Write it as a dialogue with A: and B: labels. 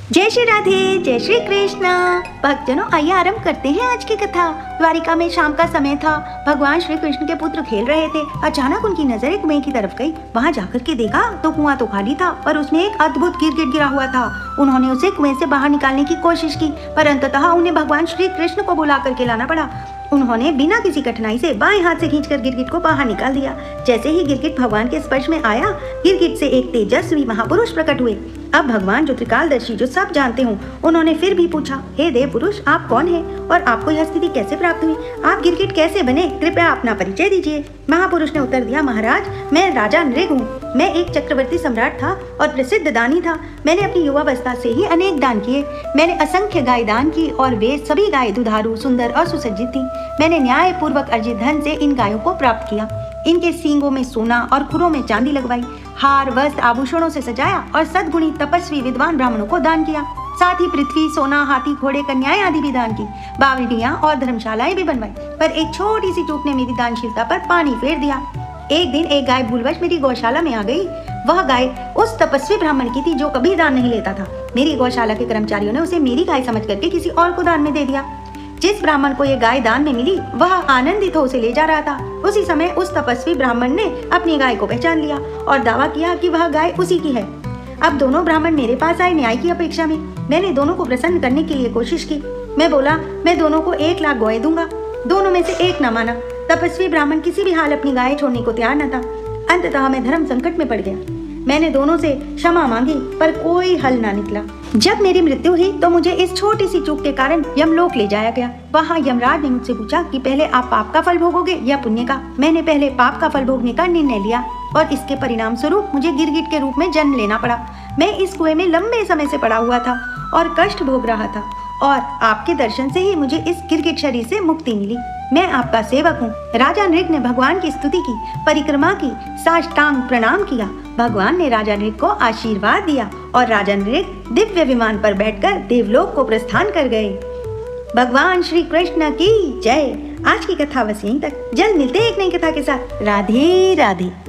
A: जय श्री राधे, जय श्री कृष्ण। भक्तजनों, आइए आरंभ करते हैं आज की कथा। द्वारिका में शाम का समय था। भगवान श्री कृष्ण के पुत्र खेल रहे थे। अचानक उनकी नजर एक कुएं की तरफ गई। वहां जाकर के देखा तो कुआं तो खाली था और उसमें एक अद्भुत गिरगिट गिरा हुआ था। उन्होंने उसे कुएं से बाहर निकालने की कोशिश की, पर अंततः उन्हें भगवान श्री कृष्ण को बुला करके लाना पड़ा। उन्होंने बिना किसी कठिनाई से बाएं हाथ से खींचकर गिरगिट को बाहर निकाल दिया। जैसे ही गिरगिट भगवान के स्पर्श में आया, गिरगिट से एक तेजस्वी महापुरुष प्रकट हुए। अब भगवान जो त्रिकालदर्शी, जो सब जानते हो, उन्होंने फिर भी पूछा, हे देव पुरुष, आप कौन हैं और आपको यह स्थिति कैसे प्राप्त हुई? आप गिरगिट कैसे बने? कृपया अपना परिचय दीजिए। महापुरुष ने उत्तर दिया, महाराज, मैं राजा नृग हूँ। मैं एक चक्रवर्ती सम्राट था और प्रसिद्ध दानी था। मैंने अपनी युवावस्था से ही अनेक दान किए। मैंने असंख्य गाय दान की और वे सभी गाय दुधारू, सुंदर और सुसज्जित थी। मैंने न्याय पूर्वक अर्जित धन से इन गायों को प्राप्त किया। इनके सींगों में सोना और खुरों में चांदी लगवाई, हार वस्त्र आभूषणों से सजाया और सद्गुणी तपस्वी विद्वान ब्राह्मणों को दान किया। साथ ही पृथ्वी, सोना, हाथी, घोड़े, कन्याएं आदि भी दान की। बावड़ियां और धर्मशालाएं भी बनवाई, पर एक छोटी सी चूक ने मेरी दानशीलता पर पानी फेर दिया। एक दिन एक गाय भूलवश मेरी गौशाला में आ गई। वह गाय उस तपस्वी ब्राह्मण की थी जो कभी दान नहीं लेता था। मेरी गौशाला के कर्मचारियों ने उसे मेरी गाय समझ करके किसी और को दान में दे दिया। जिस ब्राह्मण को ये गाय दान में मिली, वह आनंदित हो उसे ले जा रहा था। उसी समय उस तपस्वी ब्राह्मण ने अपनी गाय को पहचान लिया और दावा किया कि वह गाय उसी की है। अब दोनों ब्राह्मण मेरे पास आए न्याय की अपेक्षा में। मैंने दोनों को प्रसन्न करने के लिए कोशिश की। मैं बोला, मैं दोनों को 1 लाख गौएं दूंगा। दोनों में से एक न माना। तपस्वी ब्राह्मण किसी भी हाल अपनी गाय छोड़ने को तैयार न था। अंततः मैं धर्म संकट में पड़ गया। मैंने दोनों से क्षमा मांगी, पर कोई हल ना निकला। जब मेरी मृत्यु हुई तो मुझे इस छोटी सी चूक के कारण यमलोक ले जाया गया। वहाँ यमराज ने मुझसे पूछा कि पहले आप पाप का फल भोगोगे या पुण्य का। मैंने पहले पाप का फल भोगने का निर्णय लिया और इसके परिणाम स्वरूप मुझे गिरगिट के रूप में जन्म लेना पड़ा। मैं इस कुएं में लंबे समय से पड़ा हुआ था और कष्ट भोग रहा था, और आपके दर्शन से ही मुझे इस गिरगिट शरीर से मुक्ति मिली। मैं आपका सेवक हूँ। राजा नृग ने भगवान की स्तुति की, परिक्रमा की, साष्टांग प्रणाम किया। भगवान ने राजा नृग को आशीर्वाद दिया और राजा नृग दिव्य विमान पर बैठकर देवलोक को प्रस्थान कर गए। भगवान श्री कृष्ण की जय। आज की कथा बस यहीं तक। जल्द मिलते हैं एक नई कथा के साथ। राधे राधे।